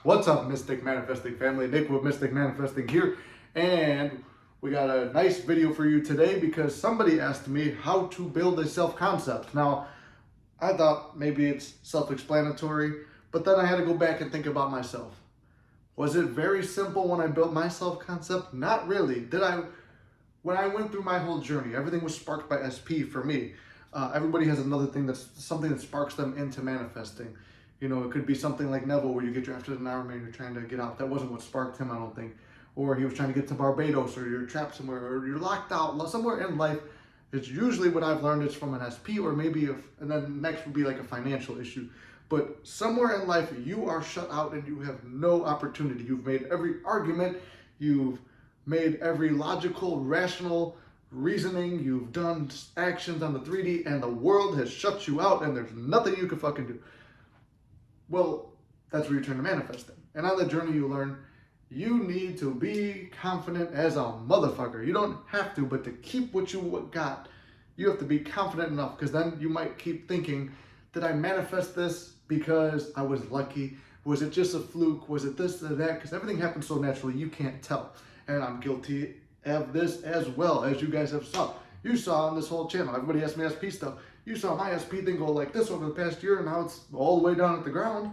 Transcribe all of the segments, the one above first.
What's up, Mystic Manifesting family? Nick with Mystic Manifesting here, and we got a nice video for you today because somebody asked me how to build a self-concept. Now, I thought maybe it's self-explanatory, but then I had to go back and think about myself. Was it very simple when I built my self-concept? Not really. When I went through my whole journey, everything was sparked by SP for me. Everybody has another thing that's something that sparks them into manifesting. You know, it could be something like Neville, where you get drafted in an army and you're trying to get out. That wasn't what sparked him, I don't think. Or he was trying to get to Barbados, or you're trapped somewhere, or you're locked out somewhere in life. It's usually what I've learned is from an SP, or maybe, and then next would be like a financial issue. But somewhere in life, you are shut out and you have no opportunity. You've made every argument, you've made every logical, rational reasoning, you've done actions on the 3D, and the world has shut you out and there's nothing you can fucking do. Well, that's where you turn to manifesting. And on the journey you learn, you need to be confident as a motherfucker. You don't have to, but to keep what you got, you have to be confident enough, because then you might keep thinking, did I manifest this because I was lucky? Was it just a fluke? Was it this or that? Because everything happens so naturally, you can't tell. And I'm guilty of this as well, as you guys have saw. You saw on this whole channel, everybody asked me SP stuff. You saw my SP thing go like this over the past year, and now it's all the way down at the ground.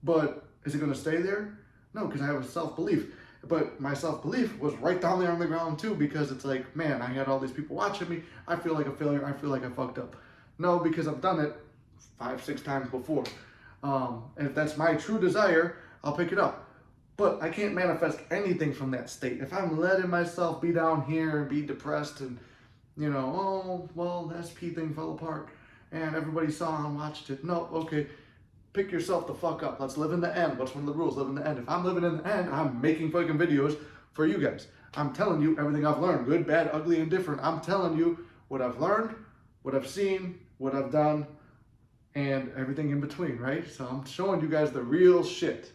But is it going to stay there? No, because I have a self-belief. But my self-belief was right down there on the ground too, because it's like, man, I had all these people watching me. I feel like a failure. I feel like I fucked up. No, because I've done it 5-6 times before. And if that's my true desire, I'll pick it up. But I can't manifest anything from that state. If I'm letting myself be down here and be depressed and, you know, oh, well, the SP thing fell apart and everybody saw and watched it. No, okay, pick yourself the fuck up. Let's live in the end. What's one of the rules? Live in the end. If I'm living in the end, I'm making fucking videos for you guys. I'm telling you everything I've learned, good, bad, ugly, and different. I'm telling you what I've learned, what I've seen, what I've done, and everything in between, right? So I'm showing you guys the real shit.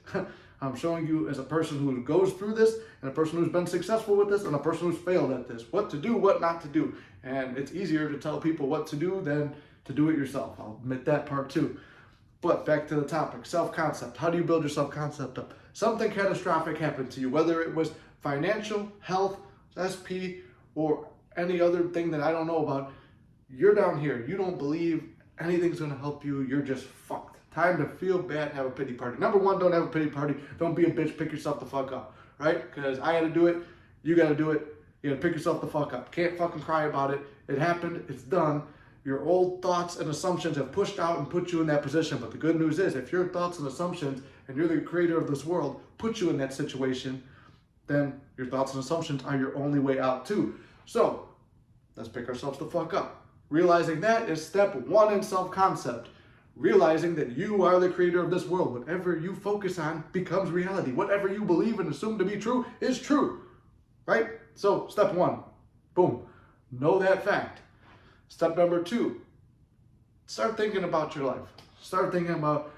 I'm showing you as a person who goes through this, and a person who's been successful with this, and a person who's failed at this. What to do, what not to do. And it's easier to tell people what to do than to do it yourself. I'll admit that part too. But back to the topic, self-concept. How do you build your self-concept up? Something catastrophic happened to you, whether it was financial, health, SP, or any other thing that I don't know about. You're down here. You don't believe anything's going to help you. You're just fucked. Time to feel bad, have a pity party. Number one, don't have a pity party. Don't be a bitch. Pick yourself the fuck up, right? Because I had to do it. You got to do it. You got to pick yourself the fuck up. Can't fucking cry about it. It happened. It's done. Your old thoughts and assumptions have pushed out and put you in that position. But the good news is, if your thoughts and assumptions, and you're the creator of this world, put you in that situation, then your thoughts and assumptions are your only way out too. So let's pick ourselves the fuck up. Realizing that is step one in self-concept. Realizing that you are the creator of this world. Whatever you focus on becomes reality. Whatever you believe and assume to be true is true, right? So step one, boom, know that fact. Step number two, start thinking about your life. Start thinking about,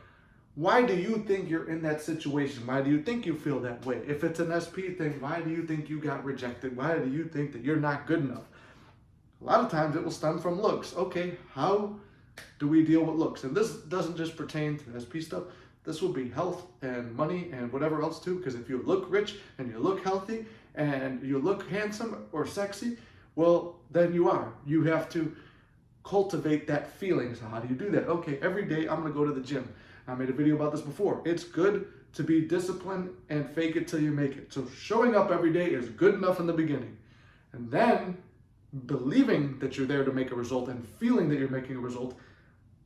why do you think you're in that situation? Why do you think you feel that way? If it's an SP thing, why do you think you got rejected? Why do you think that you're not good enough? A lot of times it will stem from looks. Okay, how do we deal with looks? And this doesn't just pertain to SP stuff. This will be health and money and whatever else too, because if you look rich and you look healthy and you look handsome or sexy, well, then you have to cultivate that feeling. So how do you do that? Okay, every day I'm gonna go to the gym. I made a video about this before. It's good to be disciplined and fake it till you make it. So showing up every day is good enough in the beginning. And then believing that you're there to make a result and feeling that you're making a result,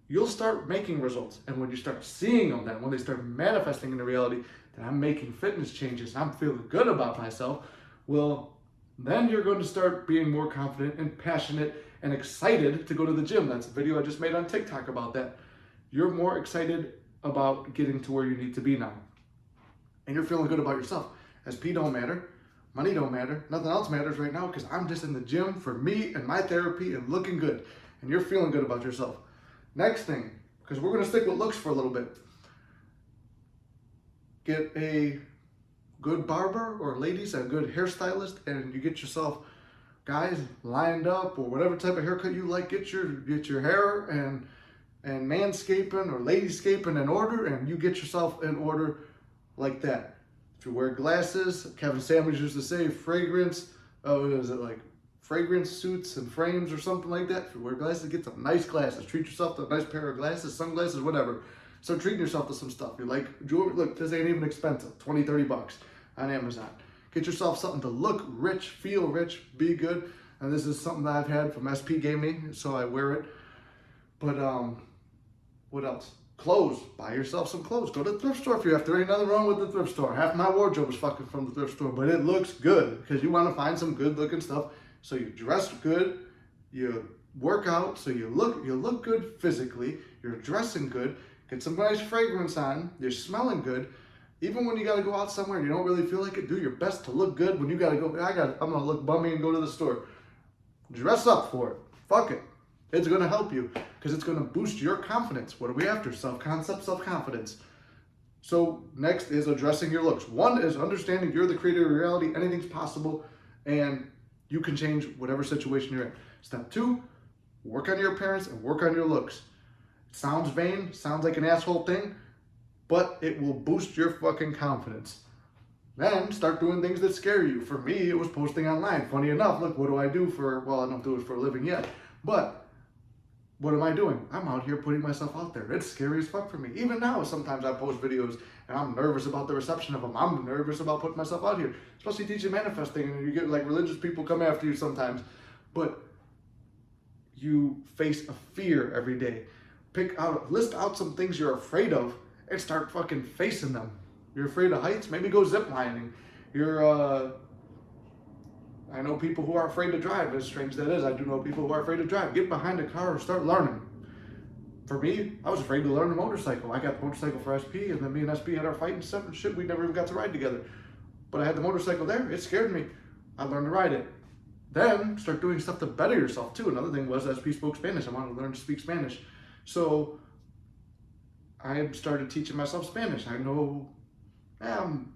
you'll start making results. And when you start seeing them, then when they start manifesting into reality, that I'm making fitness changes, I'm feeling good about myself, well, then you're going to start being more confident and passionate and excited to go to the gym. That's a video I just made on TikTok about that. You're more excited about getting to where you need to be now. And you're feeling good about yourself. SP don't matter. Money don't matter. Nothing else matters right now, because I'm just in the gym for me and my therapy and looking good. And you're feeling good about yourself. Next thing, because we're going to stick with looks for a little bit. Get a good barber, or ladies, a good hairstylist, and you get yourself, guys, lined up, or whatever type of haircut you like. Get your hair and manscaping or ladyscaping in order, and you get yourself in order like that. If you wear glasses, Kevin Samuels used to say fragrance, what is it, like fragrance suits and frames or something like that. If you wear glasses, get some nice glasses. Treat yourself to a nice pair of glasses, sunglasses, whatever. Start treating yourself to some stuff. You like jewelry? Look, this ain't even expensive. 20, 30 bucks on Amazon. Get yourself something to look rich, feel rich, be good. And this is something that I've had from SP gave me, so I wear it. But what else? Clothes. Buy yourself some clothes. Go to the thrift store if you have to. There ain't nothing wrong with the thrift store. Half my wardrobe is fucking from the thrift store, but it looks good because you want to find some good looking stuff. So you dress good, you work out, so you look good physically, you're dressing good, get some nice fragrance on, you're smelling good. Even when you gotta go out somewhere and you don't really feel like it, do your best to look good. When you gotta go, I'm gonna look bummy and go to the store. Dress up for it. Fuck it. It's gonna help you because it's gonna boost your confidence. What are we after? Self-concept, self-confidence. So next is addressing your looks. One is understanding you're the creator of your reality, anything's possible, and you can change whatever situation you're in. Step 2, work on your appearance and work on your looks. It sounds vain, sounds like an asshole thing, but it will boost your fucking confidence. Then start doing things that scare you. For me, it was posting online. Funny enough, look, what do I do for, well, I don't do it for a living yet, but what am I doing? I'm out here putting myself out there. It's scary as fuck for me. Even now, sometimes I post videos and I'm nervous about the reception of them. I'm nervous about putting myself out here, especially teaching manifesting, and you get like religious people come after you sometimes. But you face a fear every day. List out some things you're afraid of and start fucking facing them. You're afraid of heights? Maybe go ziplining. I know people who are afraid to drive, as strange as that is. I do know people who are afraid to drive. Get behind a car or start learning. For me, I was afraid to learn a motorcycle. I got the motorcycle for SP, and then me and SP had our fight and stuff and shit. We never even got to ride together. But I had the motorcycle there. It scared me. I learned to ride it. Then start doing stuff to better yourself too. Another thing was SP spoke Spanish. I wanted to learn to speak Spanish. So I started teaching myself Spanish. I know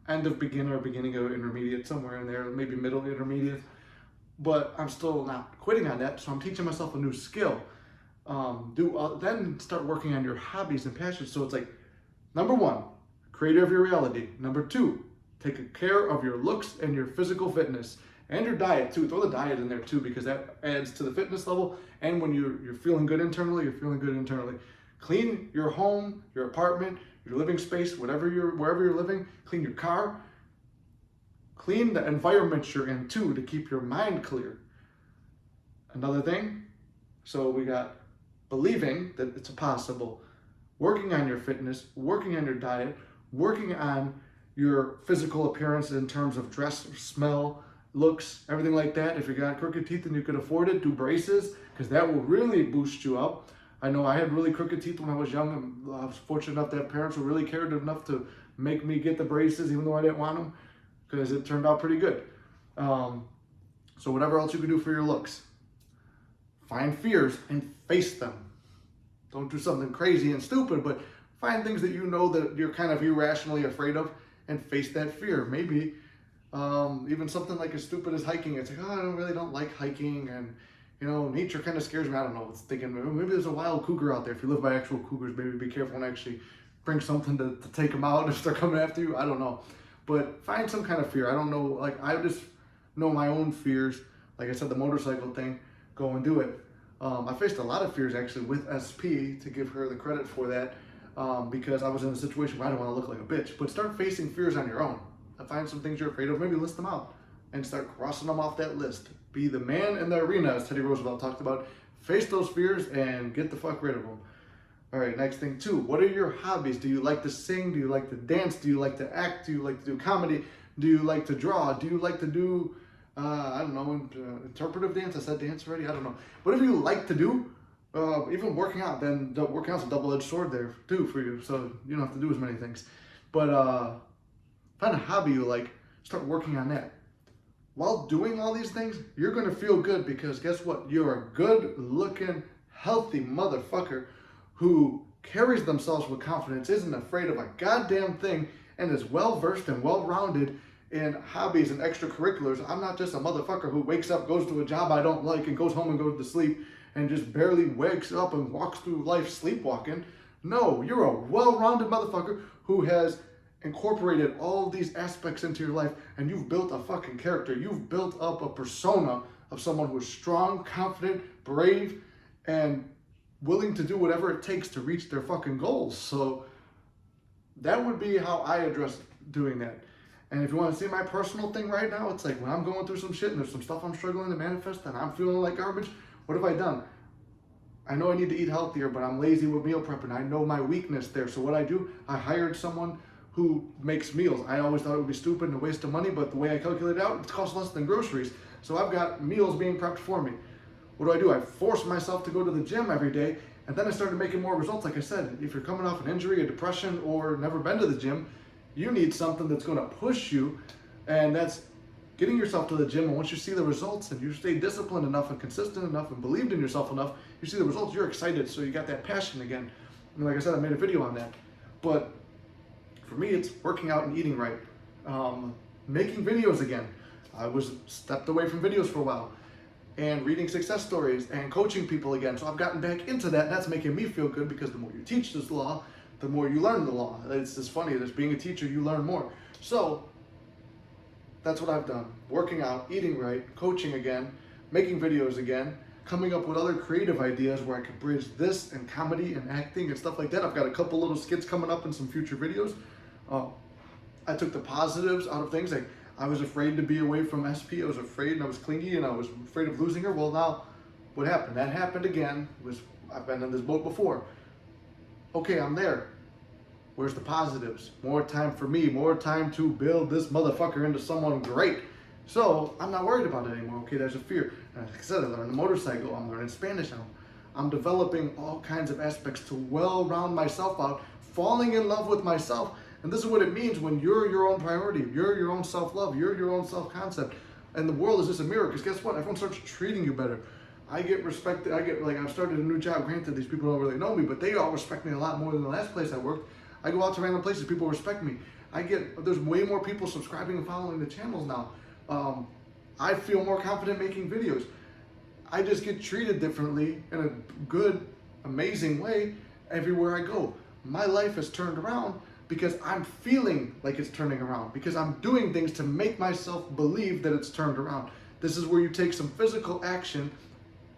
end of beginner, beginning of intermediate, somewhere in there, maybe middle intermediate. But I'm still not quitting on that, so I'm teaching myself a new skill. Then start working on your hobbies and passions. So it's like, number 1, creator of your reality. Number 2, take care of your looks and your physical fitness. And your diet too. Throw the diet in there too, because that adds to the fitness level. And when you're feeling good internally, you're feeling good internally. Clean your home, your apartment, your living space, wherever you're living. Clean your car. Clean the environment you're in too, to keep your mind clear. Another thing, so we got believing that it's possible, working on your fitness, working on your diet, working on your physical appearance in terms of dress, smell, looks, everything like that. If you got crooked teeth and you can afford it, do braces, because that will really boost you up. I know I had really crooked teeth when I was young, and I was fortunate enough to have parents who really cared enough to make me get the braces, even though I didn't want them, because it turned out pretty good. So whatever else you can do for your looks, find fears and face them. Don't do something crazy and stupid, but find things that you know that you're kind of irrationally afraid of and face that fear. Maybe even something like as stupid as hiking. It's like, oh, I really don't like hiking, and nature kind of scares me. I don't know. It's thinking maybe there's a wild cougar out there. If you live by actual cougars, maybe be careful and actually bring something to take them out if they're coming after you. I don't know. But find some kind of fear. I don't know. Like, I just know my own fears. Like I said, the motorcycle thing, go and do it. I faced a lot of fears actually with SP, to give her the credit for that, because I was in a situation where I didn't want to look like a bitch. But start facing fears on your own. Find some things you're afraid of, maybe list them out and start crossing them off that list. Be the man in the arena, as Teddy Roosevelt talked about. Face those fears and get the fuck rid of them. All right, next thing 2, what are your hobbies? Do you like to sing? Do you like to dance? Do you like to act? Do you like to do comedy? Do you like to draw? Do you like to do, I don't know, interpretive dance? I said dance already? I don't know. Whatever you like to do, even working out, then working out's a double-edged sword there too for you, so you don't have to do as many things. But find a hobby you like, start working on that. While doing all these things, you're gonna feel good, because guess what? You're a good-looking, healthy motherfucker who carries themselves with confidence, isn't afraid of a goddamn thing, and is well-versed and well-rounded in hobbies and extracurriculars. I'm not just a motherfucker who wakes up, goes to a job I don't like, and goes home and goes to sleep, and just barely wakes up and walks through life sleepwalking. No, you're a well-rounded motherfucker who has incorporated all of these aspects into your life, and you've built a fucking character. You've built up a persona of someone who is strong, confident, brave, and willing to do whatever it takes to reach their fucking goals. So that would be how I address doing that. And if you want to see my personal thing right now, it's like when I'm going through some shit and there's some stuff I'm struggling to manifest and I'm feeling like garbage, what have I done? I know I need to eat healthier, but I'm lazy with meal prepping. I know my weakness there. So what I do, I hired someone who makes meals. I always thought it would be stupid and a waste of money, but the way I calculate it out, it costs less than groceries. So I've got meals being prepped for me. What do? I force myself to go to the gym every day, and then I started making more results. Like I said, if you're coming off an injury, a depression, or never been to the gym, you need something that's going to push you, and that's getting yourself to the gym. And once you see the results and you stay disciplined enough and consistent enough and believed in yourself enough, you see the results, you're excited, so you got that passion again. And like I said, I made a video on that. But for me, it's working out and eating right. Making videos again. I was stepped away from videos for a while. And reading success stories and coaching people again. So I've gotten back into that, and that's making me feel good, because the more you teach this law, the more you learn the law. It's just funny, as being a teacher, you learn more. So that's what I've done. Working out, eating right, coaching again, making videos again, coming up with other creative ideas where I could bridge this and comedy and acting and stuff like that. I've got a couple little skits coming up in some future videos. I took the positives out of things. Like, I was afraid to be away from SP. I was afraid, and I was clingy, and I was afraid of losing her. Well, now, what happened? That happened again. I've been in this boat before. Okay, I'm there. Where's the positives? More time for me. More time to build this motherfucker into someone great. So I'm not worried about it anymore. Okay, there's a fear. And like I said, I learned the motorcycle. I'm learning Spanish now. I'm developing all kinds of aspects to well round myself out, falling in love with myself. And this is what it means when you're your own priority, you're your own self-love, you're your own self-concept. And the world is just a mirror, because guess what? Everyone starts treating you better. I get respected. I've started a new job. Granted, these people don't really know me, but they all respect me a lot more than the last place I worked. I go out to random places, people respect me. There's way more people subscribing and following the channels now. I feel more confident making videos. I just get treated differently in a good, amazing way everywhere I go. My life has turned around because I'm feeling like it's turning around, because I'm doing things to make myself believe that it's turned around. This is where you take some physical action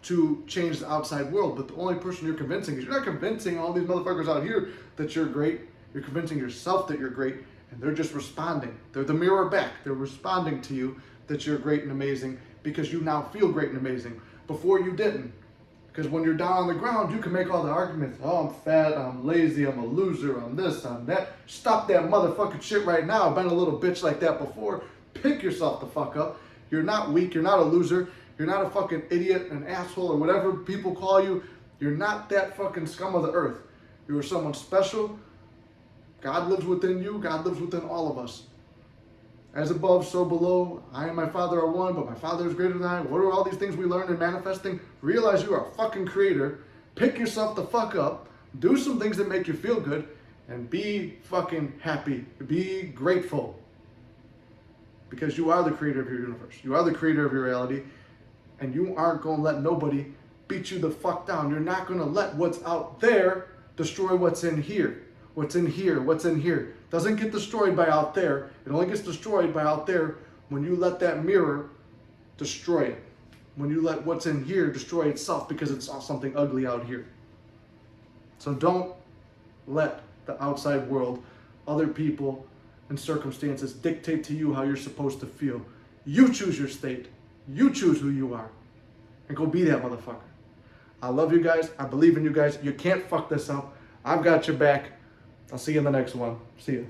to change the outside world, but the only person you're convincing is, you're not convincing all these motherfuckers out here that you're great. You're convincing yourself that you're great, and they're just responding. They're the mirror back. They're responding to you that you're great and amazing, because you now feel great and amazing. Before you didn't. Because when you're down on the ground, you can make all the arguments. Oh, I'm fat, I'm lazy, I'm a loser, I'm this, I'm that. Stop that motherfucking shit right now. I've been a little bitch like that before. Pick yourself the fuck up. You're not weak, you're not a loser, you're not a fucking idiot, an asshole, or whatever people call you. You're not that fucking scum of the earth. You're someone special. God lives within you, God lives within all of us. As above, so below. I and my Father are one, but my Father is greater than I. What are all these things we learned in manifesting? Realize you are a fucking creator. Pick yourself the fuck up. Do some things that make you feel good. And be fucking happy. Be grateful. Because you are the creator of your universe. You are the creator of your reality. And you aren't going to let nobody beat you the fuck down. You're not going to let what's out there destroy what's in here. What's in here, what's in here. Doesn't get destroyed by out there. It only gets destroyed by out there when you let that mirror destroy it. When you let what's in here destroy itself because it saw something ugly out here. So don't let the outside world, other people, and circumstances dictate to you how you're supposed to feel. You choose your state. You choose who you are. And go be that motherfucker. I love you guys. I believe in you guys. You can't fuck this up. I've got your back. I'll see you in the next one. See you.